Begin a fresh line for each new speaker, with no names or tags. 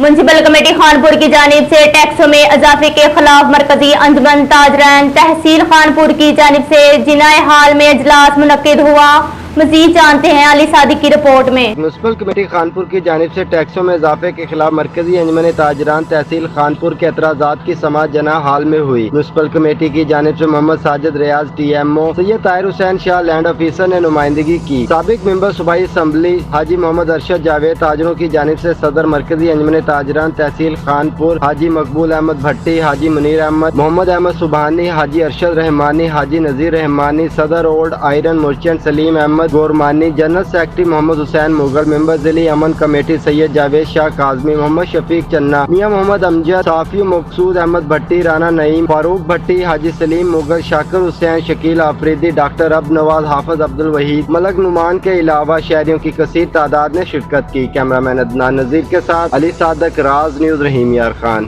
Municipal committee Khanpur की जानिब से टैक्सों में इजाफे के खिलाफ मरकजी अंजुमन ताजरान तहसील खानपुर की जानिब से जिनाए हाल में इजलास मुनक्किद हुआ। मजीद जानते हैं अली सादिक की रिपोर्ट में।
म्युनिसिपल कमेटी खानपुर की जानिब से टैक्सों में इजाफे के खिलाफ मरकजी अंजुमन ताजरान तहसील खानपुर के एतराज़ात की समाअत जना हाल में हुई। म्युनिसिपल कमेटी की जानिब से मोहम्मद साजिद रियाज TMO, Syed Tahir Hussain Shah land officer ने नुमाइंदगी की। साबिक मेंबर सूबाई असम्बली हाजी मोहम्मद अरशद जावेद ताजरों की जानिब से सदर मरकजी अंजुमन ताजरान तहसील खानपुर हाजी मकबूल अहमद भट्टी, हाजी मुनीर अहमद, मोहम्मद अहमद सुबहानी, हाजी अरशद रहमानी, हाजी नजीर रहमानी, सदर old iron merchant Saleem Ahmed Gormani, general secretary Mohammad Hussain Mughal, member जिली अमन कमेटी सैयद जावेद शाह काजमी, मोहम्मद शफीक चन्ना, मियां मोहम्मद अमजद, साफी मकसूद अहमद भट्टी, राना नईम, फारूक भट्टी, हाजी सलीम मुगल, शाकिर हुसैन, शकील आफरीदी, डॉक्टर अब नवाज, हाफिज अब्दुल वहीद, मलक नुमान के अलावा शहरियों की कसीर तादाद ने शिरकत की। कैमरामैन अदनान नजीर के साथ अली सादक, राज न्यूज, रहीम यार खान।